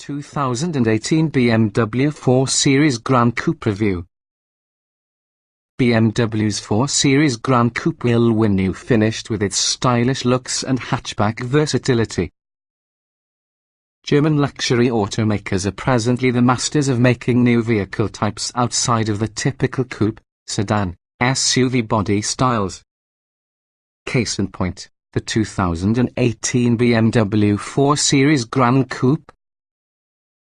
2018 BMW 4 Series Gran Coupe review. BMW's 4 Series Gran Coupe will win you finished with its stylish looks and hatchback versatility. German luxury automakers are presently the masters of making new vehicle types outside of the typical coupe, sedan, SUV body styles. Case in point, the 2018 BMW 4 Series Gran Coupe.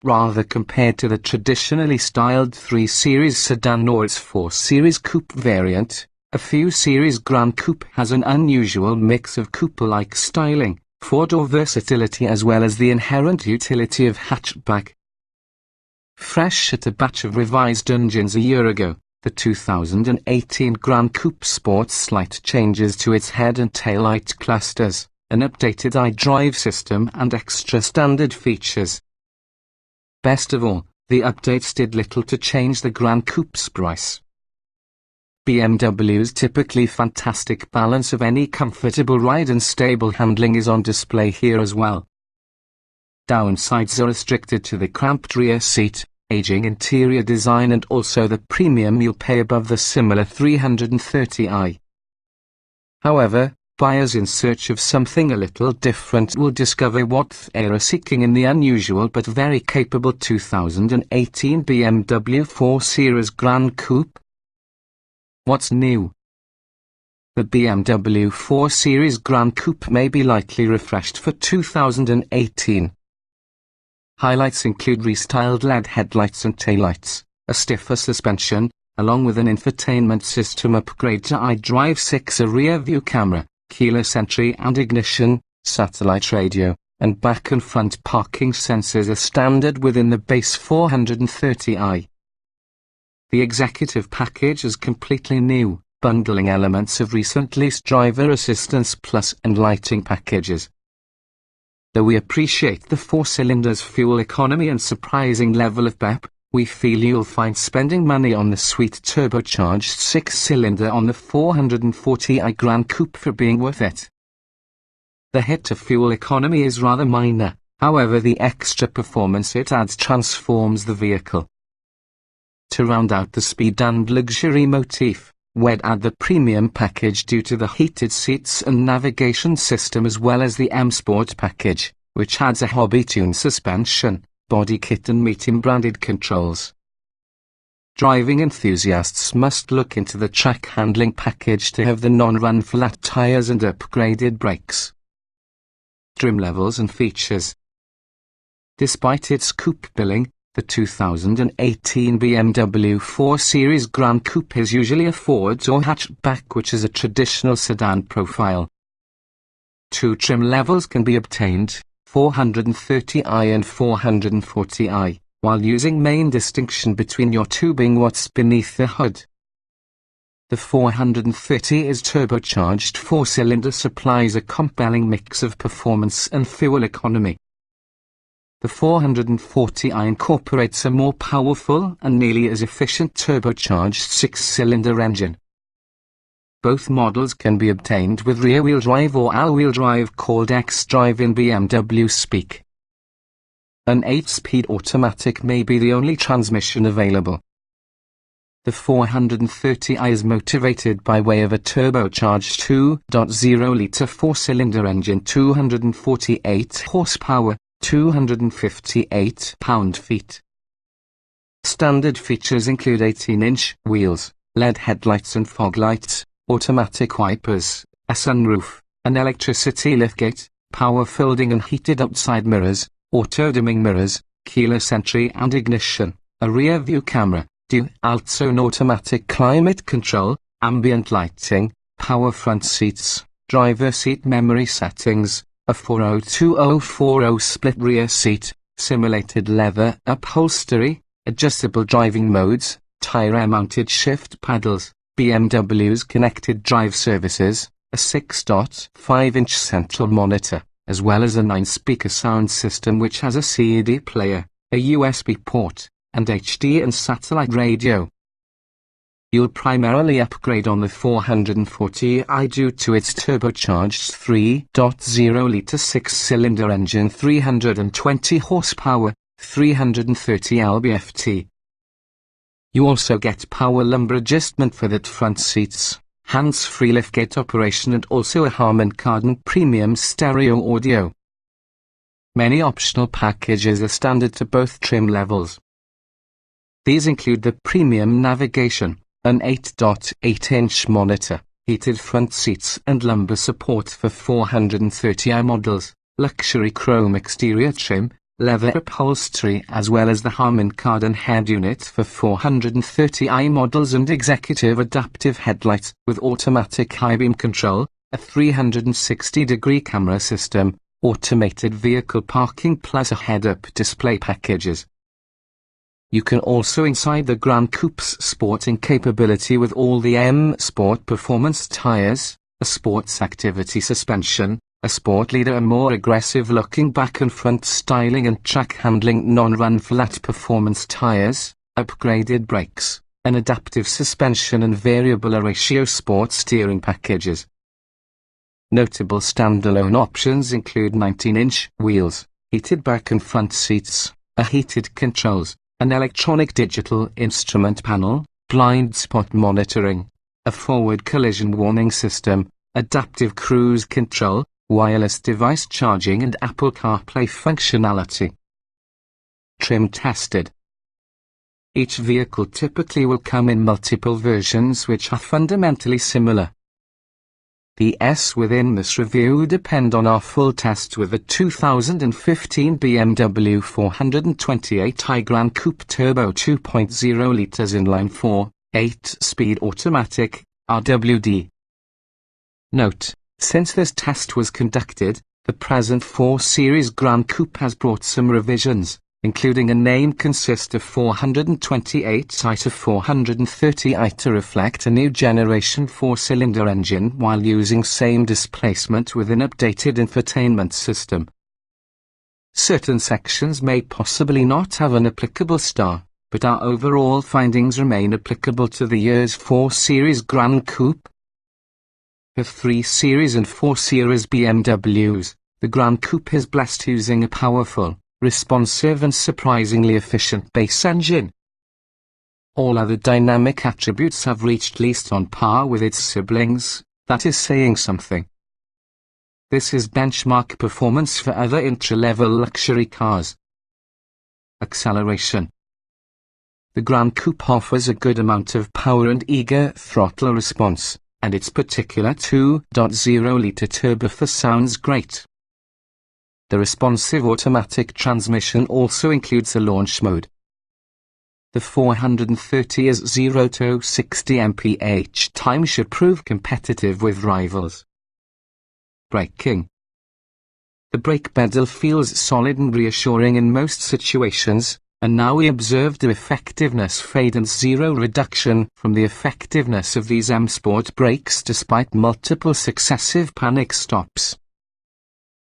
Rather compared to the traditionally styled 3 Series sedan or its 4 Series Coupe variant, a few Series Gran Coupe has an unusual mix of coupe-like styling, four-door versatility as well as the inherent utility of hatchback. Fresh at a batch of revised engines a year ago, the 2018 Gran Coupe sports slight changes to its head and taillight clusters, an updated iDrive system and extra standard features. Best of all, the updates did little to change the Gran Coupe's price. BMW's typically fantastic balance of any comfortable ride and stable handling is on display here as well. Downsides are restricted to the cramped rear seat, aging interior design and also the premium you'll pay above the similar 330i. However, buyers in search of something a little different will discover what they are seeking in the unusual but very capable 2018 BMW 4 Series Gran Coupe. What's new? The BMW 4 Series Gran Coupe may be lightly refreshed for 2018. Highlights include restyled LED headlights and taillights, a stiffer suspension, along with an infotainment system upgrade to iDrive 6, a rear-view camera, keyless entry and ignition, satellite radio, and back and front parking sensors are standard within the base 430i. The executive package is completely new, bundling elements of recent leased driver assistance plus and lighting packages. Though we appreciate the 4-cylinder's fuel economy and surprising level of BEP, we feel you'll find spending money on the sweet turbocharged 6-cylinder on the 440i Gran Coupe for being worth it. The hit to fuel economy is rather minor, however the extra performance it adds transforms the vehicle. To round out the speed and luxury motif, we'd add the premium package due to the heated seats and navigation system as well as the M Sport package, which adds a hobby-tuned suspension, body kit and medium-branded controls. Driving enthusiasts must look into the track handling package to have the non-run flat tires and upgraded brakes. Trim levels and features. Despite its coupe billing, the 2018 BMW 4 Series Gran Coupe is usually a four-door hatchback which is a traditional sedan profile. Two trim levels can be obtained, 430i and 440i, while using main distinction between your two being what's beneath the hood. The 430 is turbocharged 4-cylinder supplies a compelling mix of performance and fuel economy. The 440i incorporates a more powerful and nearly as efficient turbocharged 6-cylinder engine. Both models can be obtained with rear-wheel drive or all-wheel drive called X-Drive in BMW speak. An 8-speed automatic may be the only transmission available. The 430i is motivated by way of a turbocharged 2.0-litre 4-cylinder engine, 248 horsepower, 258 pound-feet. Standard features include 18-inch wheels, LED headlights and fog lights, automatic wipers, a sunroof, an electricity liftgate, power folding and heated outside mirrors, auto-dimming mirrors, keyless entry and ignition, a rear-view camera, dual-zone automatic climate control, ambient lighting, power front seats, driver seat memory settings, a 402040 split rear seat, simulated leather upholstery, adjustable driving modes, tire-mounted shift paddles, BMW's connected drive services, a 6.5-inch central monitor, as well as a 9-speaker sound system which has a CD player, a USB port, and HD and satellite radio. You'll primarily upgrade on the 440i due to its turbocharged 3.0-litre 6-cylinder engine, 320 horsepower, 330 lb-ft. You also get power lumbar adjustment for the front seats, hands-free liftgate operation and also a Harman Kardon premium stereo audio. Many optional packages are standard to both trim levels. These include the premium navigation, an 8.8-inch monitor, heated front seats and lumbar support for 430i models, luxury chrome exterior trim, leather upholstery as well as the Harman Kardon head unit for 430i models and executive adaptive headlights with automatic high beam control, a 360-degree camera system, automated vehicle parking plus a head-up display packages. You can also inside the Gran Coupe's sporting capability with all the M Sport performance tires, a sports activity suspension, a sport leader, a more aggressive looking back and front styling and track handling non-run flat performance tires, upgraded brakes, an adaptive suspension and variable ratio sport steering packages. Notable standalone options include 19-inch wheels, heated back and front seats, a heated controls, an electronic digital instrument panel, blind spot monitoring, a forward collision warning system, adaptive cruise control, wireless device charging and Apple CarPlay functionality. Trim tested. Each vehicle typically will come in multiple versions which are fundamentally similar. The S within this review depend on our full test with the 2015 BMW 428i Gran Coupe Turbo 2.0 litres inline-4, 8-speed automatic, RWD. Note: since this test was conducted, the present 4 Series Gran Coupe has brought some revisions, including a name consist of 428i to 430i to reflect a new generation 4-cylinder engine while using same displacement with an updated infotainment system. Certain sections may possibly not have an applicable star, but our overall findings remain applicable to the year's 4 Series Gran Coupe. For 3 Series and 4 Series BMWs, the Gran Coupe is blessed using a powerful, responsive and surprisingly efficient base engine. All other dynamic attributes have reached least on par with its siblings, that is saying something. This is benchmark performance for other intra-level luxury cars. Acceleration. The Gran Coupe offers a good amount of power and eager throttle response, and its particular 2.0-litre turbo sounds great. The responsive automatic transmission also includes a launch mode. The 430 is 0 to 60 mph time should prove competitive with rivals. Braking. The brake pedal feels solid and reassuring in most situations, and now we observe the effectiveness fade and zero reduction from the effectiveness of these M Sport brakes despite multiple successive panic stops.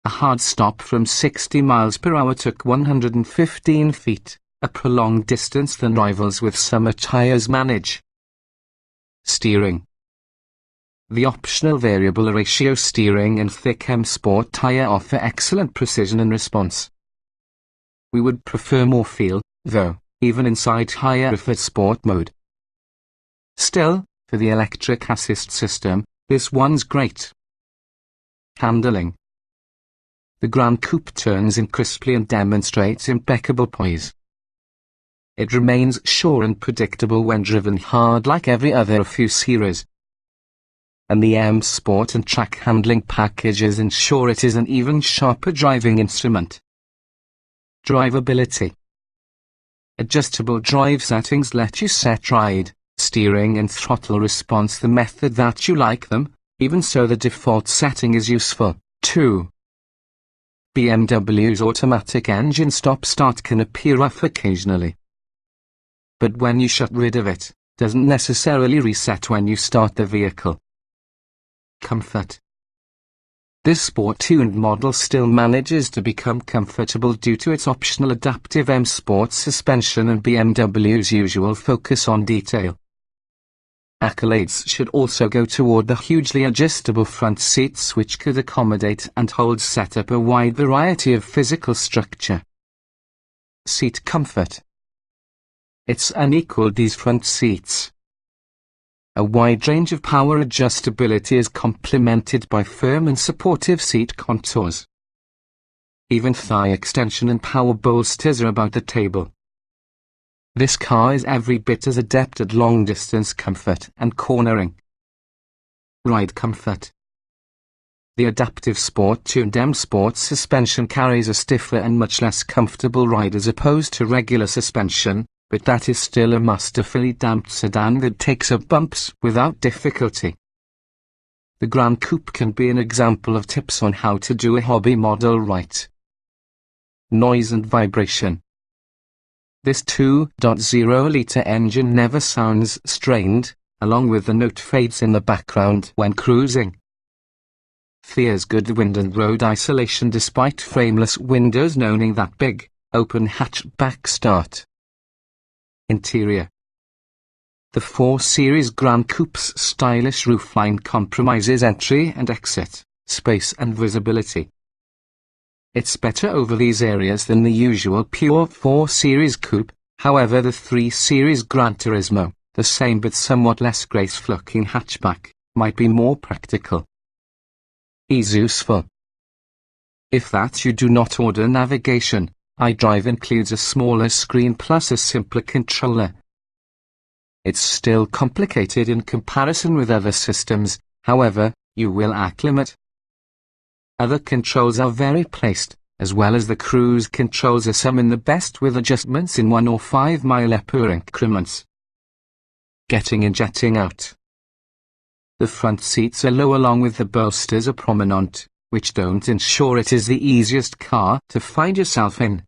A hard stop from 60 miles per hour took 115 feet, a prolonged distance than rivals with summer tires manage. Steering. The optional variable ratio steering and thick M Sport tire offer excellent precision and response. We would prefer more feel, though, even inside higher effort sport mode. Still, for the electric assist system, this one's great. Handling. The Gran Coupe turns in crisply and demonstrates impeccable poise. It remains sure and predictable when driven hard like every other few series. And the M Sport and track handling packages ensure it is an even sharper driving instrument. Drivability. Adjustable drive settings let you set ride, steering and throttle response the method that you like them, even so the default setting is useful, too. BMW's automatic engine stop-start can appear rough occasionally. But when you shut rid of it, doesn't necessarily reset when you start the vehicle. Comfort. This sport-tuned model still manages to become comfortable due to its optional adaptive M Sport suspension and BMW's usual focus on detail. Accolades should also go toward the hugely adjustable front seats which could accommodate and hold set up a wide variety of physical structure. Seat comfort. It's unequaled these front seats. A wide range of power adjustability is complemented by firm and supportive seat contours. Even thigh extension and power bolsters are about the table. This car is every bit as adept at long-distance comfort and cornering. Ride comfort. The adaptive sport-tuned M Sport suspension carries a stiffer and much less comfortable ride as opposed to regular suspension, but that is still a masterfully damped sedan that takes up bumps without difficulty. The Gran Coupe can be an example of tips on how to do a hobby model right. Noise and vibration. This 2.0-litre engine never sounds strained, along with the note fades in the background when cruising. Fears good wind and road isolation despite frameless windows owning that big, open hatchback start. Interior. The 4 Series Gran Coupe's stylish roofline compromises entry and exit, space and visibility. It's better over these areas than the usual pure 4 Series Coupe, however the 3 Series Gran Turismo, the same but somewhat less graceful-looking hatchback, might be more practical. Useful. If that you do not order navigation, iDrive includes a smaller screen plus a simpler controller. It's still complicated in comparison with other systems, however, you will acclimate. Other controls are very placed, as well as the cruise controls are some in the best with adjustments in 1 or 5 mile-per-hour increments. Getting and jetting out. The front seats are low along with the bolsters are prominent, which don't ensure it is the easiest car to find yourself in.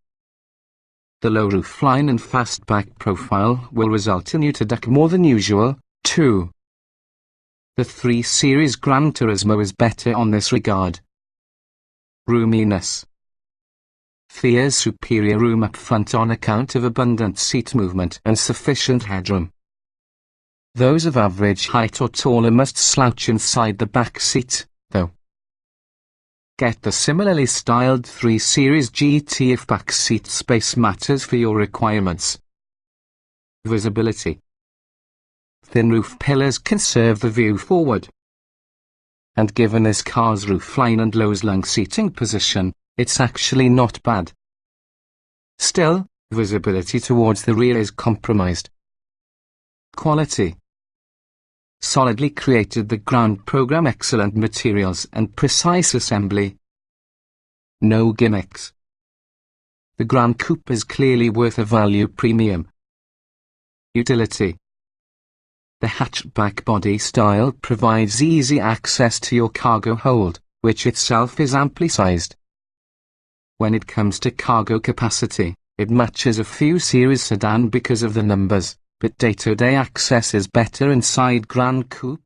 The low roofline and fastback profile will result in you to duck more than usual, too. The 3 Series Gran Turismo is better on this regard. Roominess. Fears superior room up front on account of abundant seat movement and sufficient headroom. Those of average height or taller must slouch inside the back seat, though. Get the similarly styled 3 Series GT if back seat space matters for your requirements. Visibility. Thin roof pillars conserve the view forward. And given this car's roofline and low lung seating position, it's actually not bad. Still, visibility towards the rear is compromised. Quality. Solidly created the ground program, excellent materials and precise assembly. No gimmicks. The Gran Coupe is clearly worth a value premium. Utility. The hatchback body style provides easy access to your cargo hold, which itself is amply sized. When it comes to cargo capacity, it matches a few series sedan because of the numbers, but day-to-day access is better inside Gran Coupe.